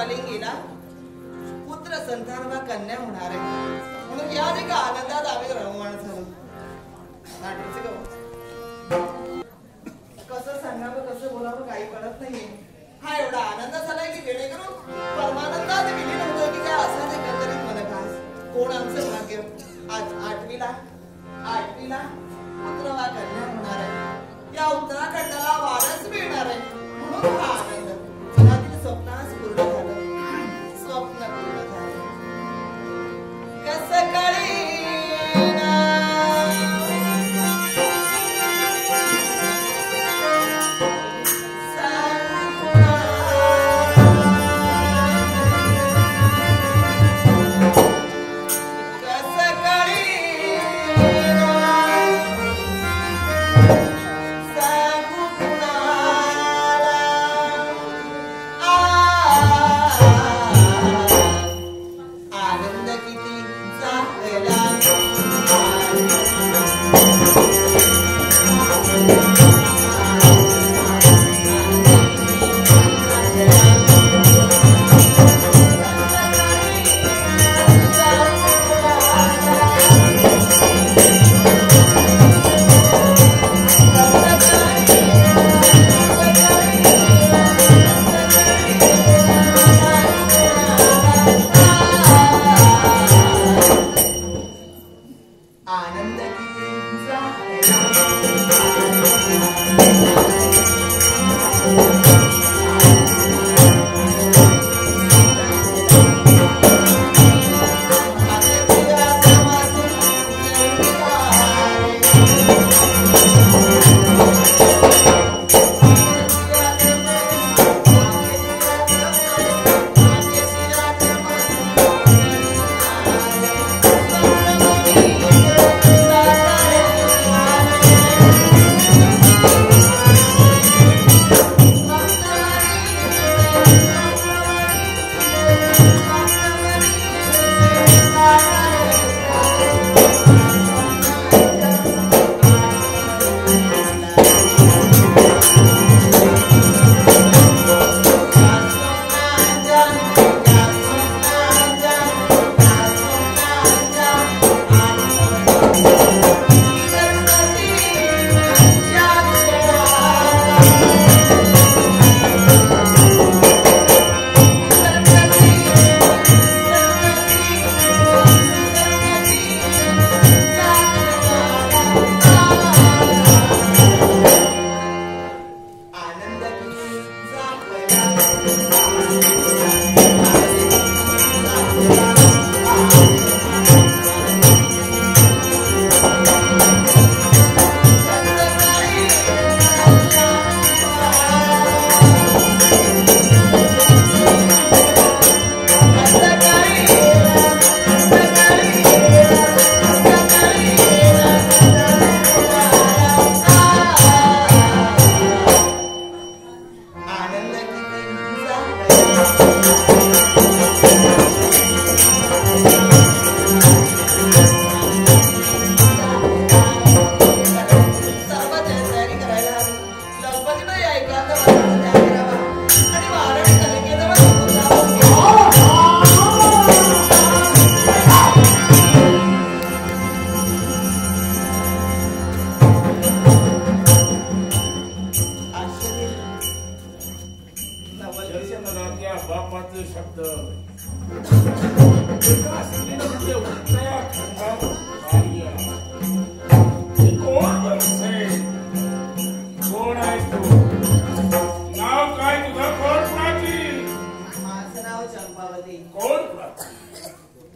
कलिंगीला पुत्र संतान वा कन्या होणार आहे म्हणून या एका आनंदात आम्ही रममाण झालो. कसं सांगावं कसं बोलावं काही कळत नाहीये. हा एवढा आनंद झालाय की जेणेकरून परमानंदात विलीन होतो की काय असाच एकंदरीत मनभास. कोण आमचं भाग्य आज आठवीला पुत्र वा कन्या होणार आहे. या उत्तराखंडाला वारस मिळणार आहे म्हणून हा आनंद. मनातील स्वप्नास पूर्ण झालं. स्वप्न पूर्ण झालं. कसं कळेना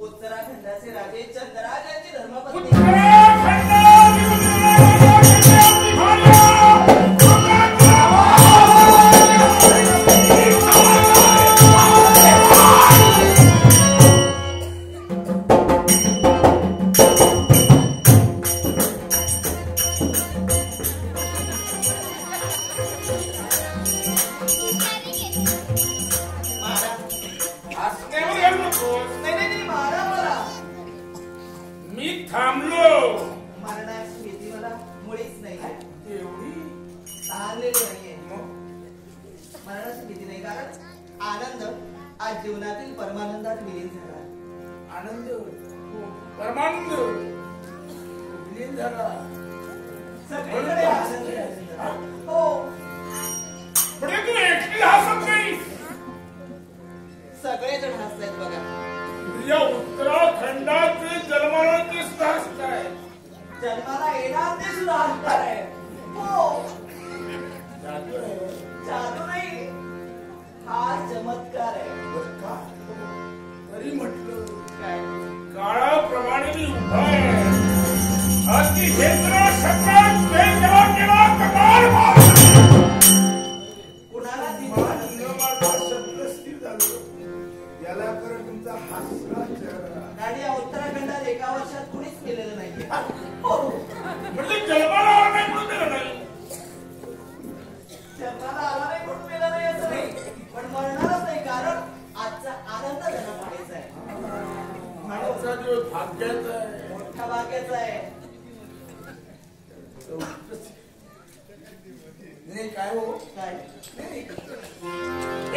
उत्तराखंडाचे राजे चंद्रराज यांची धर्मपत्नी आनंद आज जीवनातील परमानंदात विलीन झाला. आनंद परमानंद विलीन झाला. सगळीकडे आनंद. हो, पण तू एकटी हसत नाही. सगळेजण हसतायत बघा. या उत्तराखंडाचे जन्माला ते हसताय. जन्माला येणार ते सुद्धा हसणार आहे. हो, जादू आहे. जादू नाही, हा चमत्कार आहे. का तरी म्हटलं काय काळाप्रमाणे मी उभा आहे. अति क्षेत्र सगळ्यात वेगळा केला कमाल मार. कुणाला सत्य स्थिर झालं. याला कर तुमचा हासरा चेहरा. आणि या उत्तराखंडात एका वर्षात कुणीच केलेलं नाहीये. हो, म्हणजे जन्माला आला नाही म्हणून दिलं नाही. जन्माला आला नाही म्हणून मेला नाही असं नाही, पण मरणारच नाही, कारण आजचा आनंद त्यांना पाहायचा आहे. आजचा दिवस भाग्याचा आहे. मोठ्या भाग्याचा आहे. नाही काय हो काय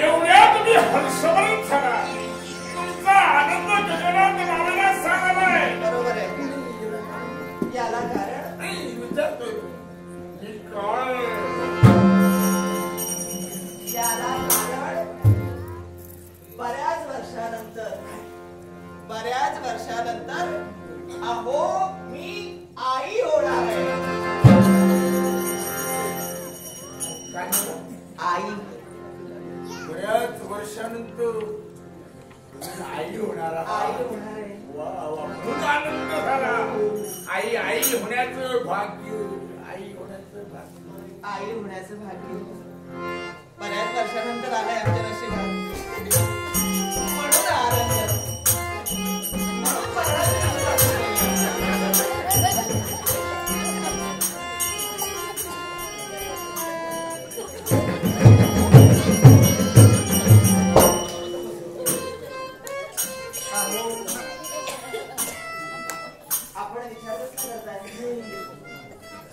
एवढ्या तुम्ही हर्षभरित झाला. तुमचा आनंद गगनात मावेला सांगलाय. बरोबर आहे. याला कारण नाही विचारतोय मी काय. याला कारण बऱ्याच वर्षानंतर अहो मी आई होणार आहे. काय आई. बऱ्याच वर्षानंतर आई होणार आई होणार आहे. वा वा खूप आनंद झाला. आई आई होण्याचं भाग्य. आई होण्याचं भाग्य. आई होण्याचं भाग्य बऱ्याच वर्षानंतर आलंय आमच्या नशिबात. म्हणून आनंद. म्हणून बऱ्याच आपण विचारच करताय.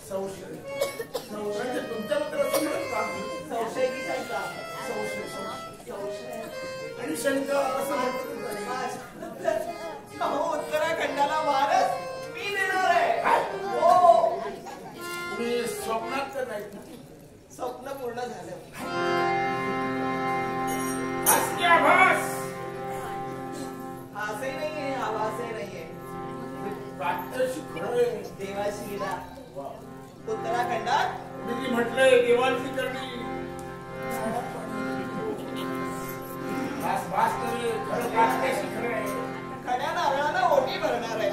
संशय तुमच्याबद्दल असं म्हणत का? संशय की शंका? संशय आणि शंका असं म्हणतात. अहो उत्तराखंडाला वारस मी देणार आहे. हो, तुम्ही स्वप्नात तर नाहीत ना? स्वप्न पूर्ण झालं. आभास हासही नाहीये, आवाजही नाहीये. प्रात्यक्षिक खरं आहे. देवाची लीला उत्तराखंडात. मी म्हटलंय देवाची करणी. भास करे खरं प्रात्यक्षिक खरं आहे. खड्या नारळाला ओटी भरणार आहे.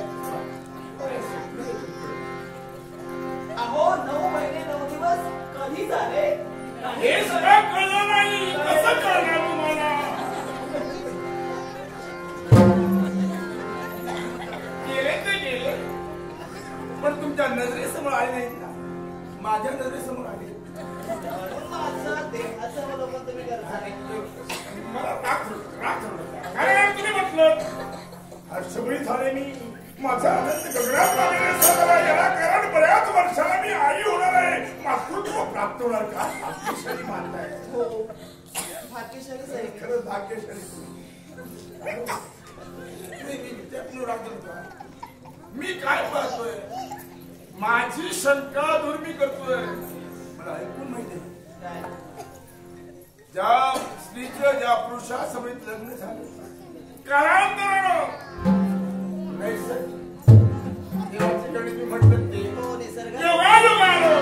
अहो 9 महिने 9 दिवस कधी झाले हे सगळं कळलं नाही. कसं कळणार तुम्हाला? गेले ते गेले पण तुमच्या नजरेसमोर आले नाहीत ना. माझ्या नजरेसमोर आले. म्हणून माझं देहाचं अवलंबन तुम्ही करता नाही. मला राग कारण तुम्ही म्हटलं हर्षभरी झाले मी. माझा आनंद गगनात मावेनासा झाला. याला कारण बऱ्याच वर्षाला मी आई होणार आहे. मातृत्व प्राप्त होणार. का भाग्यशाली मानताय? हो, भाग्यशालीच आहे. खरंच भाग्यशाली. मी काय पाहतोय? माझी शंका दूर मी करतोय. मला ऐकून माहिती काय ज्या स्त्रीचं ज्या पुरुषासमवेत लग्न झालं कालांतरानं देवाची गणित म्हटलं ते हो, निसर्ग योगायोगानं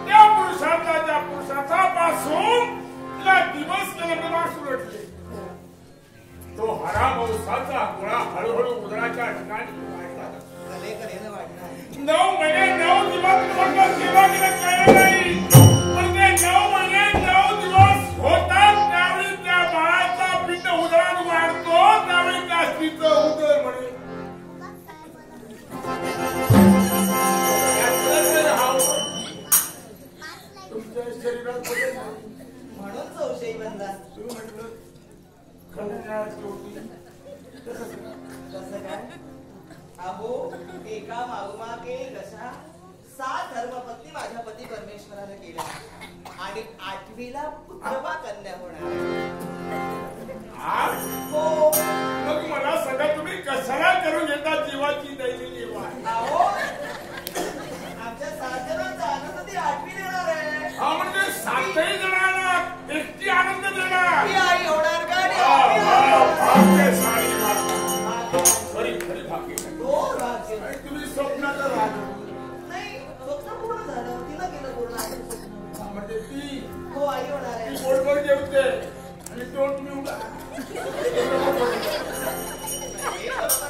त्या पुरुषाचा पासून तिला दिवस लग्नाला सुरटले. तो हरामौसाचा गोळा हळूहळू उदराच्या ठिकाणी वाढला. कलेकलेनं वाढणार. 9 महिने 9 दिवस म्हटलं केव्हा गेलं कळलं नाही. पण ते 9 महिने 9 दिवस होतात त्यावेळी त्या बाळाचा पिंड उदरात वाढतो. त्यावेळी त्या स्त्रीचं उदर म्हणे तुमच्या शरीरात बदल नाही. म्हणून संशयी बनला. तुम्ही म्हटलं खंडण्याची होती कसं काय? अहो एका मागोमाग एक अशा 7 धर्मपत्नी माझ्या पती परमेश्वराने केल्या आणि 8वीला पुत्रवा कन्या होणार. हो मग मला सांगा तुम्ही कशाला करून घेता जीवाची दैनी देवा? अहो आमच्या 7 जणांचा आनंद ती 8वी देणार आहे. हा म्हणजे 7ही जणांना एकटी आनंद देणार. ती आई होणार का? खरी खरी भाग्य. हो भाग्य. तुम्ही स्वप्नाचं राहत नाही, स्वप्न पूर्ण झालं. तिला केलं पूर्ण आहे. म्हणजे ती हो आई होणार आहे. गोड गोड जेवते आणि तोंड मी उगा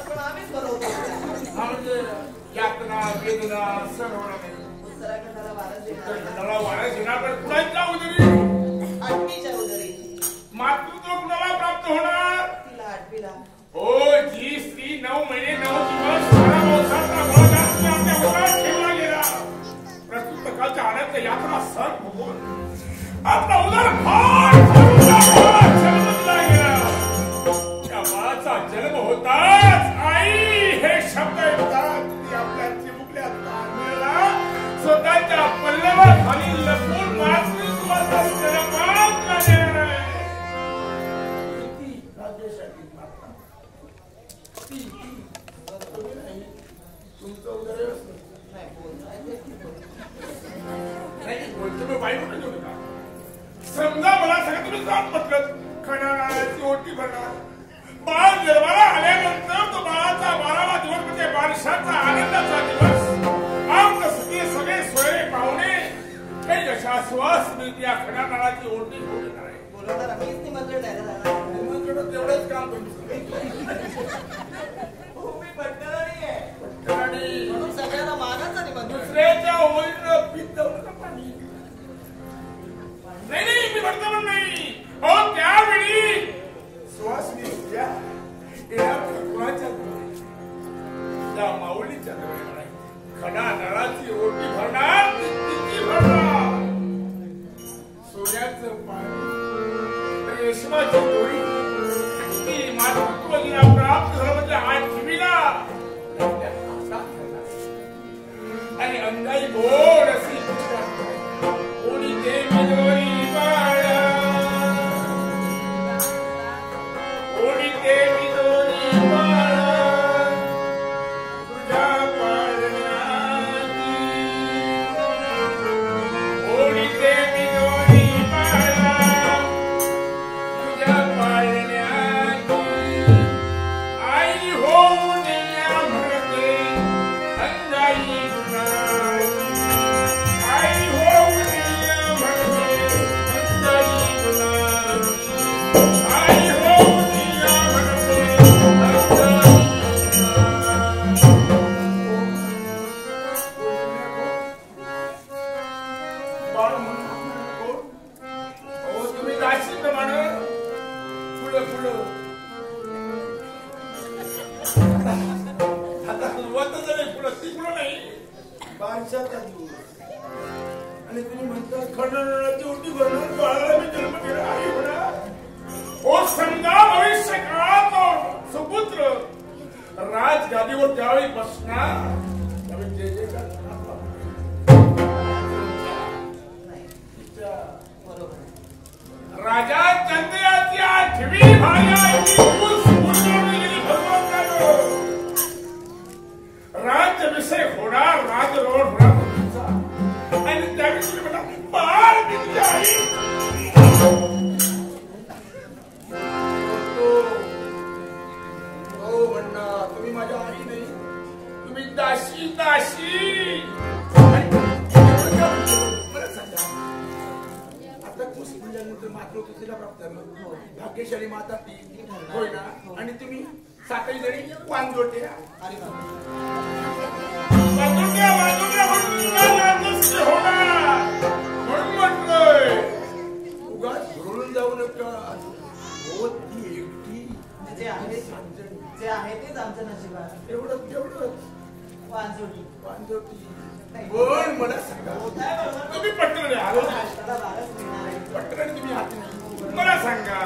पण आम्हीच बनवतो. हा म्हणजे यातना वेदना सण होणार नाही. उत्तराखंडाला वारस देणार. मला वारस घेणार पण कुणाच्या उदरी? 8वीच्या उदरी. मातृत्व कुणाला प्राप्त होणार? तिला 8वीला. हो जी स्त्री 9 महिने 9 दिवस सारा वंशाचा बळगात आपल्या उदरात ठेवला गेला. प्रस्तुत प्रकारच्या आनंद यात्रा सण भोगून आपला उदर फार जन्मला गेला. त्या बाळाचा जन्म होताच आई हे शब्द येतात ती आपल्या चिमुकल्या तांदळाला स्वतःच्या पल्लवाखाली लपून मातृत्वाचा जन्मात देणार आहे. किती राज्यासाठी तुमचं उदय नाही बोलतो वाईट म्हणतो का? समजा मला सांगा तुम्ही जात म्हटलं खणाची ओटी भरणार. बाळ जन्माला आल्यानंतर तो बाळाचा 12वा दिवस म्हणजे बारशाचा आनंदाचा दिवस. आमचं सगळे सोयरे पाहुणे काही यशाश्वास मिळते या खणाची ओटी होणार आहे. बोलवणार आम्हीच निमंत्रण द्यायला जाणार. निमंत्रण तेवढंच काम तुमचं. मी पट्टराणी आहे. पट्टराणी म्हणून सगळ्यांना मानाचं निमंत्रण. दुसऱ्याच्या ओळीनं पीत जाऊ नका पाणी. नाही मी म्हणतो पण नाही. हो त्यावेळी सुवासिनी त्या कुणाच्या त्या माऊलीच्या खडा नळाची ओटी भरणार किती भरणार. सोन्याचं पाणी रेशमाची दोरी ती मातृत्व तिला प्राप्त झालं म्हणजे 8वीला आणि अंगाई गोड अशी कोणी देवी दोरी बाळा कोणी देवी दोरी बाळा तुझ्या पाळण्याची कोणी देवी दोरी बाळा तुझ्या पाळण्याची आई होऊन या म्हणते अंगाई आई होऊन या म्हणते अंगाई आई होऊन या म्हणते तुम्ही जाशील प्रमाणे पुढं पुढं आता सुरुवात झाली पुढं ती पुढं नाही. बारशाचा दिवस आणि तुम्ही म्हणता खंडनाची ओटी भरणार बाळाला मी जन्म दिला आहे म्हणा. हो समजा भविष्य काळात सुपुत्र राजगादीवर ज्यावेळी बसणार त्यावेळी जे जे राजा चंद्राची 8वी राज्याभिषेक होणार राजरोड होणार आणि त्यावेळी तुम्ही म्हणा बाळ दिली आई. हो म्हणणार तुम्ही माझ्या आई नाही तुम्ही दाशी दाशी. आता खुश म्हणल्यानंतर मातृत्व तिला प्राप्त झालं. भाग्यशाली माता ती होय ना. आणि तुम्ही 7ही जणी वांजोट्या. अरे म्हणून म्हटलंय उगाच भरून जाऊ नका. हो ती एकटी जे आहे तेच आमचं नशिबात. एवढं तेवढं वांजोटी वांजोटी. पण मला सांगा तुम्ही पटकन आलो राष्ट्राला वारस मिळणार आहे. पटकन तुम्ही हात नाही मला सांगा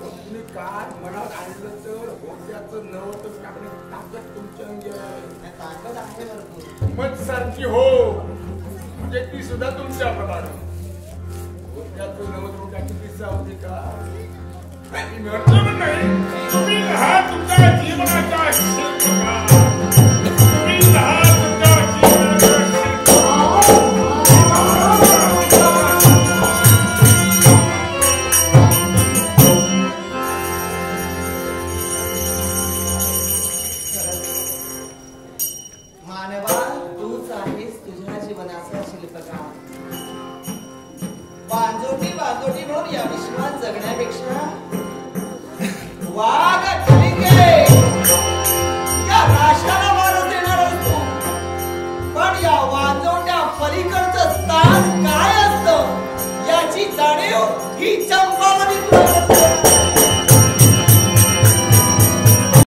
तुम्ही काय मनात आणलं तर होत्याचं नवतच टाकण्याची ताकद तुमच्या अंगी आहे. ताकद आहे भरपूर. मत सारखी हो म्हणजे ती सुद्धा तुमच्या प्रमाणे होत्याचं नवत रोट्याची दिसा होती का काही म्हटलं नाही. तुम्ही लहान तुमच्या जीवनाच्या शिल्पकार तुम्ही लहान तुमच्या जीवनाच्या मानवा तूच आहेस तुझ्या जीवनाचा शिल्पकार. वांजोटी वांजोटी म्हणून या विश्वात जगण्यापेक्षा वाघ कलिंगे या राष्ट्राला मारून देणार असतो. पण या वांजोट्या पलीकडचं स्थान काय असतं याची जाणीव ही चंपावली